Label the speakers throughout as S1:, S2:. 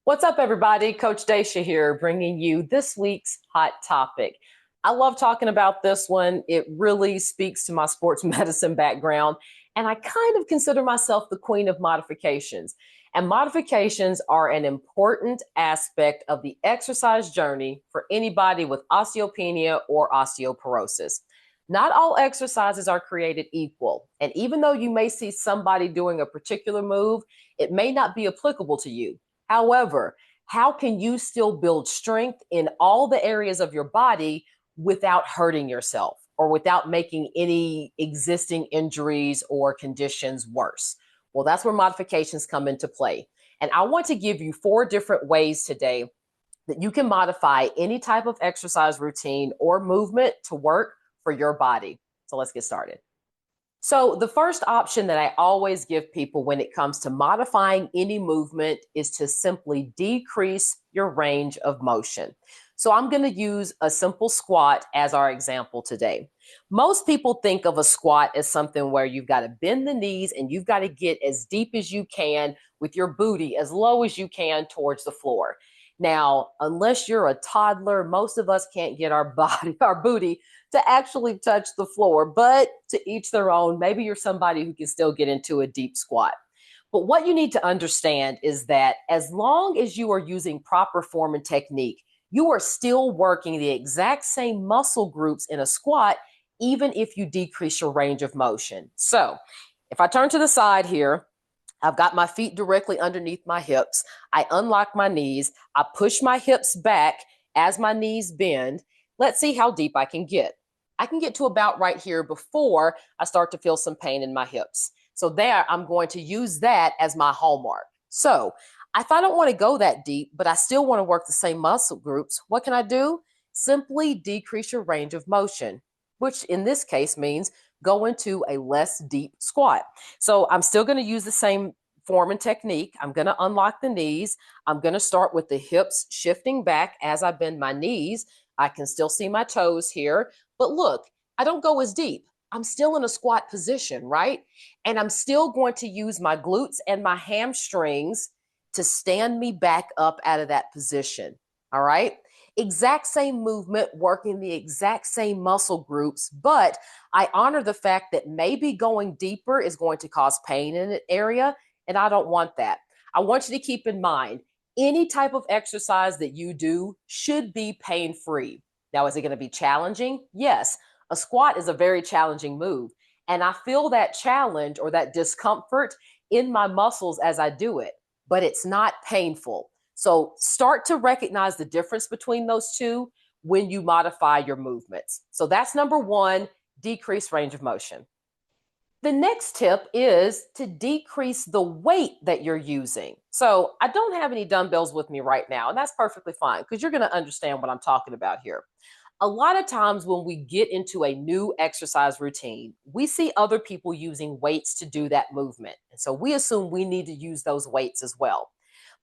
S1: What's up, everybody? Coach Daisha here, bringing you this week's hot topic. I love talking about this one. It really speaks to my sports medicine background, and I kind of consider myself the queen of modifications. And modifications are an important aspect of the exercise journey for anybody with osteopenia or osteoporosis. Not all exercises are created equal. And even though you may see somebody doing a particular move, it may not be applicable to you. However, how can you still build strength in all the areas of your body without hurting yourself or without making any existing injuries or conditions worse? Well, that's where modifications come into play. And I want to give you 4 different ways today that you can modify any type of exercise routine or movement to work for your body. So let's get started. So, the first option that I always give people when it comes to modifying any movement is to simply decrease your range of motion. So, I'm going to use a simple squat as our example today. Most people think of a squat as something where you've got to bend the knees and you've got to get as deep as you can with your booty as low as you can towards the floor. Now, unless you're a toddler, most of us can't get our booty to actually touch the floor, but to each their own. Maybe you're somebody who can still get into a deep squat. But what you need to understand is that as long as you are using proper form and technique, you are still working the exact same muscle groups in a squat, even if you decrease your range of motion. So if I turn to the side here, I've got my feet directly underneath my hips. I unlock my knees. I push my hips back as my knees bend. Let's see how deep I can get. I can get to about right here before I start to feel some pain in my hips. So there, I'm going to use that as my hallmark. So if I don't want to go that deep, but I still want to work the same muscle groups, what can I do? Simply decrease your range of motion, which in this case means go into a less deep squat. So I'm still going to use the same form and technique. I'm going to unlock the knees. I'm going to start with the hips shifting back as I bend my knees. I can still see my toes here. But look, I don't go as deep. I'm still in a squat position, right? And I'm still going to use my glutes and my hamstrings to stand me back up out of that position. All right. Exact same movement, working the exact same muscle groups, but I honor the fact that maybe going deeper is going to cause pain in an area, and I don't want that. I want you to keep in mind any type of exercise that you do should be pain free. Now, is it going to be challenging? Yes. A squat is a very challenging move. And I feel that challenge or that discomfort in my muscles as I do it, but it's not painful. So start to recognize the difference between those two when you modify your movements. So that's number one, decrease range of motion. The next tip is to decrease the weight that you're using. So I don't have any dumbbells with me right now, and that's perfectly fine because you're going to understand what I'm talking about here. A lot of times when we get into a new exercise routine, we see other people using weights to do that movement. And so we assume we need to use those weights as well.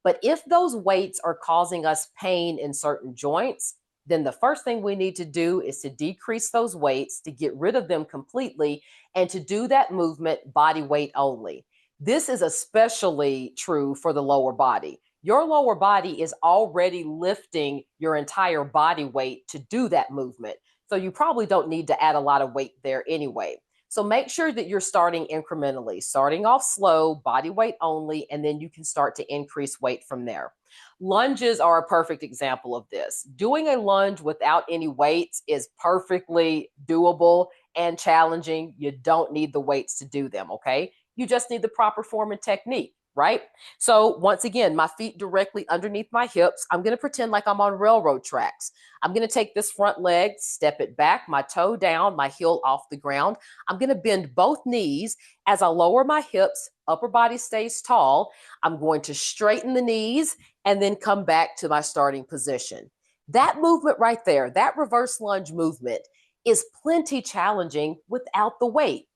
S1: But if those weights are causing us pain in certain joints, then the first thing we need to do is to decrease those weights to get rid of them completely and to do that movement body weight only. This is especially true for the lower body. Your lower body is already lifting your entire body weight to do that movement. So you probably don't need to add a lot of weight there anyway. So make sure that you're starting incrementally, starting off slow, body weight only, and then you can start to increase weight from there. Lunges are a perfect example of this. Doing a lunge without any weights is perfectly doable and challenging. You don't need the weights to do them, okay? You just need the proper form and technique, right? So once again, my feet directly underneath my hips. I'm going to pretend like I'm on railroad tracks. I'm going to take this front leg, step it back, my toe down, my heel off the ground. I'm going to bend both knees as I lower my hips, upper body stays tall. I'm going to straighten the knees and then come back to my starting position. That movement right there, that reverse lunge movement is plenty challenging without the weight.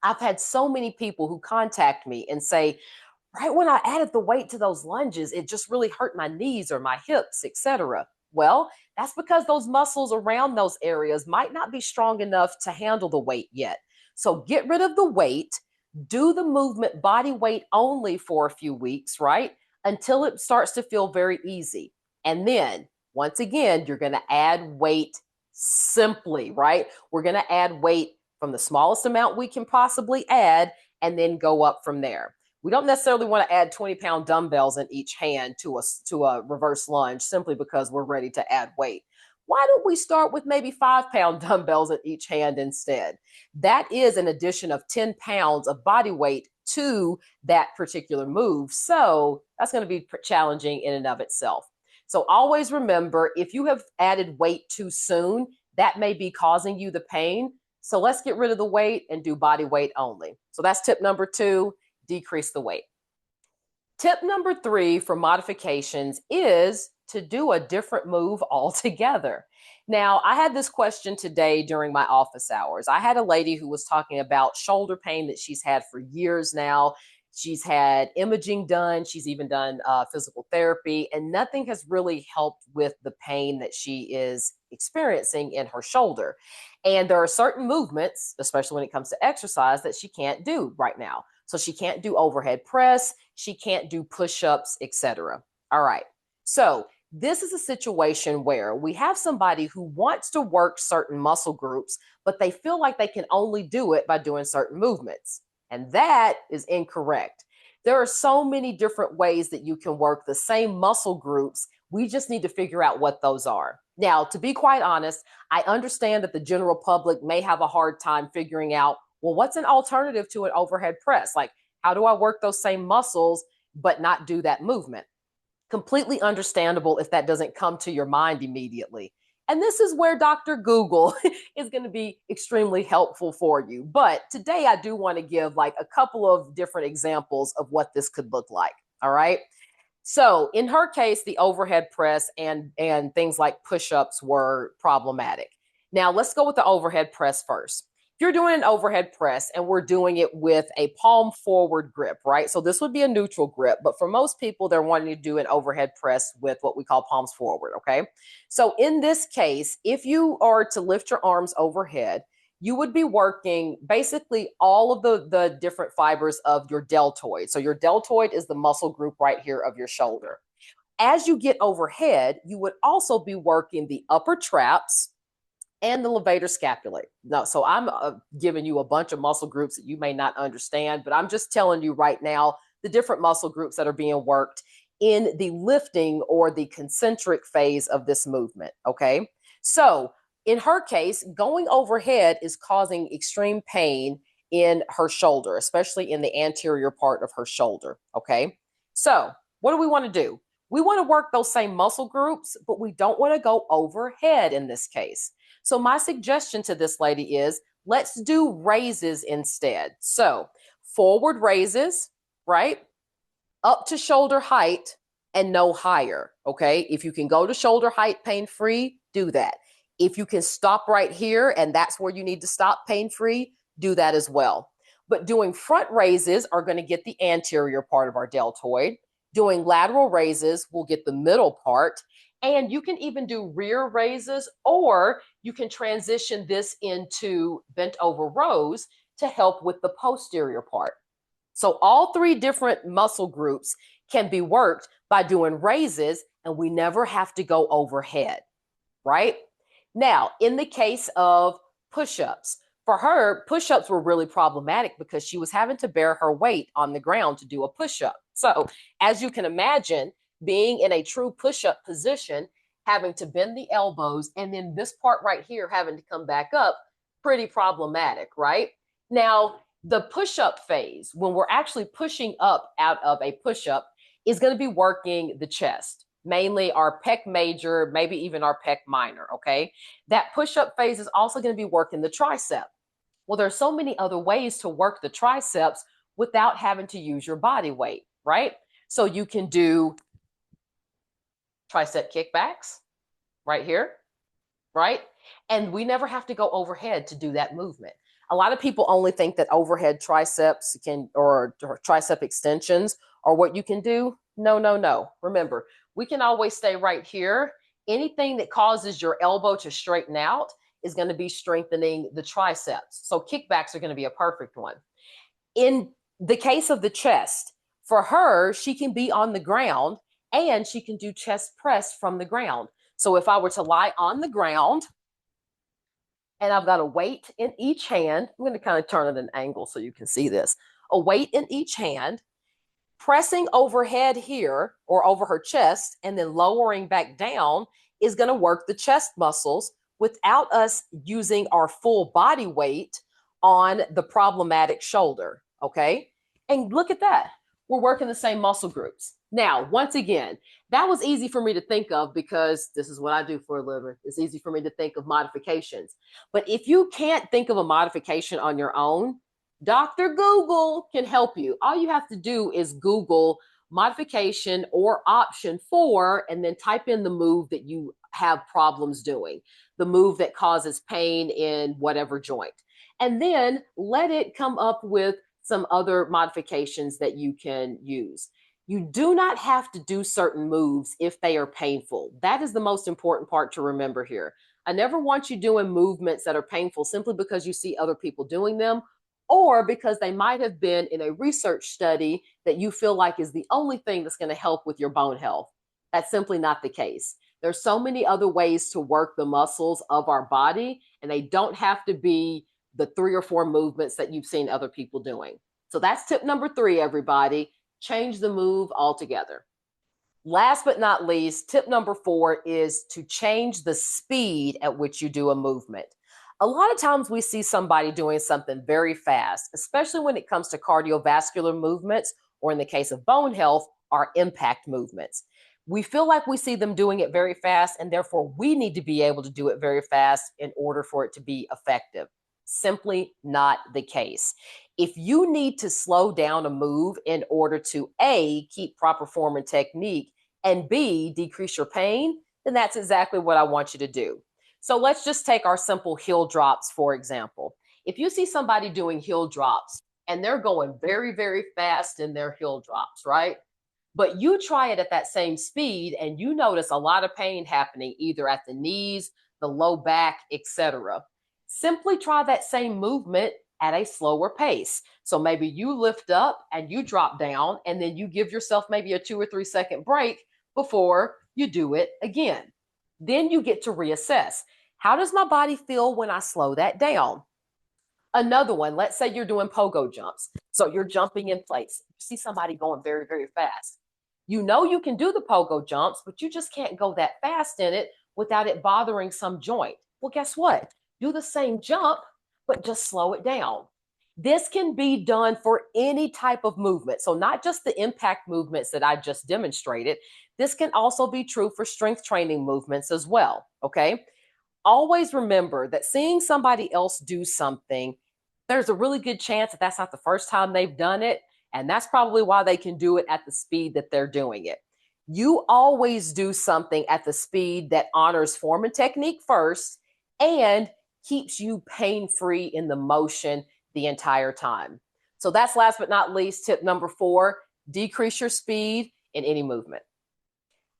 S1: I've had so many people who contact me and say, right when I added the weight to those lunges, it just really hurt my knees or my hips, etc. Well, that's because those muscles around those areas might not be strong enough to handle the weight yet. So get rid of the weight, do the movement body weight only for a few weeks, right? until it starts to feel very easy. And then once again, you're going to add weight simply, right? We're going to add weight from the smallest amount we can possibly add and then go up from there. We don't necessarily want to add 20-pound dumbbells in each hand to a reverse lunge simply because we're ready to add weight. Why don't we start with maybe 5-pound dumbbells in each hand instead? That is an addition of 10 pounds of body weight to that particular move. So that's going to be challenging in and of itself. So always remember, if you have added weight too soon, that may be causing you the pain. So let's get rid of the weight and do body weight only. So that's tip number 2, decrease the weight. Tip number 3 for modifications is to do a different move altogether. Now, I had this question today during my office hours. I had a lady who was talking about shoulder pain that she's had for years now. She's had imaging done. She's even done physical therapy, and nothing has really helped with the pain that she is experiencing in her shoulder. And there are certain movements, especially when it comes to exercise, that she can't do right now. So she can't do overhead press, she can't do push-ups, etc. All right. So this is a situation where we have somebody who wants to work certain muscle groups, but they feel like they can only do it by doing certain movements. And that is incorrect. There are so many different ways that you can work the same muscle groups. We just need to figure out what those are. Now, to be quite honest, I understand that the general public may have a hard time figuring out, well, what's an alternative to an overhead press? Like, how do I work those same muscles but not do that movement? Completely understandable if that doesn't come to your mind immediately. And this is where Dr. Google is going to be extremely helpful for you. But today I do want to give like a couple of different examples of what this could look like. All right. So in her case, the overhead press and things like push-ups were problematic. Now let's go with the overhead press first. If you're doing an overhead press and we're doing it with a palm forward grip, right? So this would be a neutral grip, but for most people, they're wanting to do an overhead press with what we call palms forward, okay? So in this case, if you are to lift your arms overhead, you would be working basically all of the different fibers of your deltoid. So your deltoid is the muscle group right here of your shoulder. As you get overhead, you would also be working the upper traps and the levator scapulae. No, so I'm giving you a bunch of muscle groups that you may not understand, but I'm just telling you right now the different muscle groups that are being worked in the lifting or the concentric phase of this movement, okay? So in her case, going overhead is causing extreme pain in her shoulder, especially in the anterior part of her shoulder, okay? So what do we want to do? We want to work those same muscle groups, but we don't want to go overhead in this case. So my suggestion to this lady is let's do raises instead. So forward raises, right? Up to shoulder height and no higher, okay? If you can go to shoulder height pain-free, do that. If you can stop right here and that's where you need to stop pain-free, do that as well. But doing front raises are going to get the anterior part of our deltoid. Doing lateral raises will get the middle part. And you can even do rear raises, or you can transition this into bent over rows to help with the posterior part. So all 3 different muscle groups can be worked by doing raises, and we never have to go overhead, right? Now, in the case of push-ups, for her, push-ups were really problematic because she was having to bear her weight on the ground to do a push-up. So as you can imagine, being in a true push-up position, having to bend the elbows, and then this part right here having to come back up, pretty problematic, right? Now, the push-up phase, when we're actually pushing up out of a push-up, is going to be working the chest, mainly our pec major, maybe even our pec minor, okay? That push-up phase is also going to be working the tricep. Well, there's so many other ways to work the triceps without having to use your body weight, right? So you can do tricep kickbacks right here, right? And we never have to go overhead to do that movement. A lot of people only think that overhead triceps or tricep extensions are what you can do. No, no, no. Remember, we can always stay right here. Anything that causes your elbow to straighten out is going to be strengthening the triceps. So kickbacks are going to be a perfect one. In the case of the chest, For her, she can be on the ground and she can do chest press from the ground. So if I were to lie on the ground and I've got a weight in each hand, I'm going to kind of turn it at an angle so you can see this. A weight in each hand, pressing overhead here or over her chest and then lowering back down is going to work the chest muscles without us using our full body weight on the problematic shoulder. Okay. And look at that. We're working the same muscle groups. Now, once again, that was easy for me to think of because this is what I do for a living. It's easy for me to think of modifications. But if you can't think of a modification on your own, Dr. Google can help you. All you have to do is Google modification or option 4 and then type in the move that you have problems doing, the move that causes pain in whatever joint. And then let it come up with some other modifications that you can use. You do not have to do certain moves if they are painful. That is the most important part to remember here. I never want you doing movements that are painful simply because you see other people doing them or because they might have been in a research study that you feel like is the only thing that's going to help with your bone health. That's simply not the case. There's so many other ways to work the muscles of our body, and they don't have to be the 3 or 4 movements that you've seen other people doing. So that's tip number 3, everybody. Change the move altogether. Last but not least, tip number 4 is to change the speed at which you do a movement. A lot of times we see somebody doing something very fast, especially when it comes to cardiovascular movements, or in the case of bone health, our impact movements. We feel like we see them doing it very fast, and therefore we need to be able to do it very fast in order for it to be effective. Simply not the case. If you need to slow down a move in order to A, keep proper form and technique, and B, decrease your pain, then that's exactly what I want you to do. So let's just take our simple heel drops, for example. If you see somebody doing heel drops and they're going very, very fast in their heel drops, right? But you try it at that same speed and you notice a lot of pain happening either at the knees, the low back, etc. Simply try that same movement at a slower pace. So maybe you lift up and you drop down, and then you give yourself maybe a 2 or 3 second break before you do it again. Then you get to reassess. How does my body feel when I slow that down? Another one, let's say you're doing pogo jumps. So you're jumping in place. You see somebody going very, very fast. You know you can do the pogo jumps, but you just can't go that fast in it without it bothering some joint. Well, guess what? Do the same jump, but just slow it down. This can be done for any type of movement. So not just the impact movements that I just demonstrated. This can also be true for strength training movements as well, okay? Always remember that seeing somebody else do something, there's a really good chance that that's not the first time they've done it, and that's probably why they can do it at the speed that they're doing it. You always do something at the speed that honors form and technique first and keeps you pain-free in the motion the entire time. So that's last but not least, tip number 4, decrease your speed in any movement.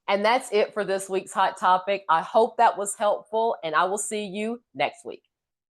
S1: And that's it for this week's Hot Topic. I hope that was helpful, and I will see you next week.